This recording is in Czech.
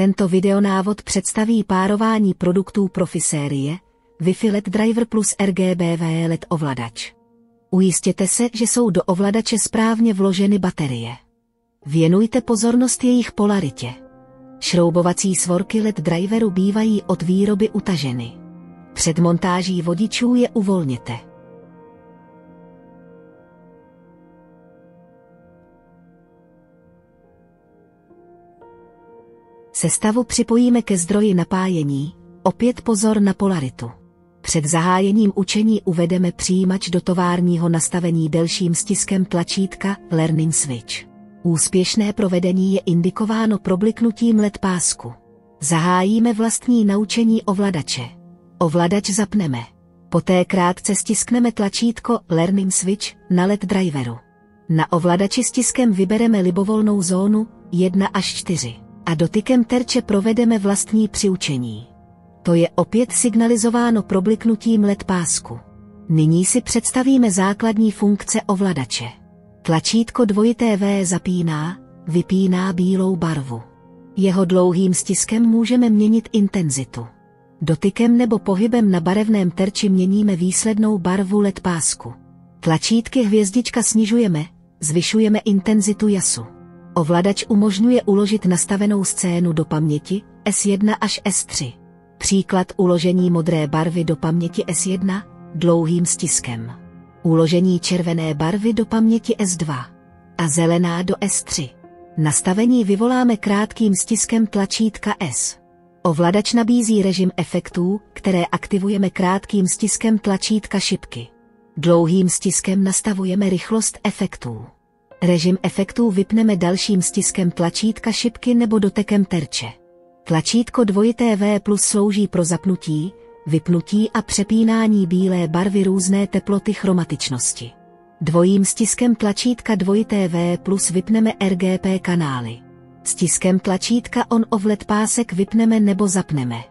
Tento videonávod představí párování produktů Profisérie, Wi-Fi LED Driver plus RGBW LED ovladač. Ujistěte se, že jsou do ovladače správně vloženy baterie. Věnujte pozornost jejich polaritě. Šroubovací svorky LED driveru bývají od výroby utaženy. Před montáží vodičů je uvolněte. Sestavu připojíme ke zdroji napájení, opět pozor na polaritu. Před zahájením učení uvedeme přijímač do továrního nastavení delším stiskem tlačítka Learning Switch. Úspěšné provedení je indikováno probliknutím LED pásku. Zahájíme vlastní naučení ovladače. Ovladač zapneme. Poté krátce stiskneme tlačítko Learning Switch na LED driveru. Na ovladači stiskem vybereme libovolnou zónu 1 až 4 a dotykem terče provedeme vlastní přiučení. To je opět signalizováno probliknutím LED pásku. Nyní si představíme základní funkce ovladače. Tlačítko V zapíná, vypíná bílou barvu. Jeho dlouhým stiskem můžeme měnit intenzitu. Dotykem nebo pohybem na barevném terči měníme výslednou barvu LED pásku. Tlačítky hvězdička snižujeme, zvyšujeme intenzitu jasu. Ovladač umožňuje uložit nastavenou scénu do paměti S1 až S3. Příklad uložení modré barvy do paměti S1 dlouhým stiskem. Uložení červené barvy do paměti S2 a zelená do S3. Nastavení vyvoláme krátkým stiskem tlačítka S. Ovladač nabízí režim efektů, které aktivujeme krátkým stiskem tlačítka šipky. Dlouhým stiskem nastavujeme rychlost efektů. Režim efektů vypneme dalším stiskem tlačítka šipky nebo dotekem terče. Tlačítko V plus slouží pro zapnutí, vypnutí a přepínání bílé barvy různé teploty chromatičnosti. Dvojím stiskem tlačítka V plus vypneme RGB kanály. Stiskem tlačítka on-off LED pásek vypneme nebo zapneme.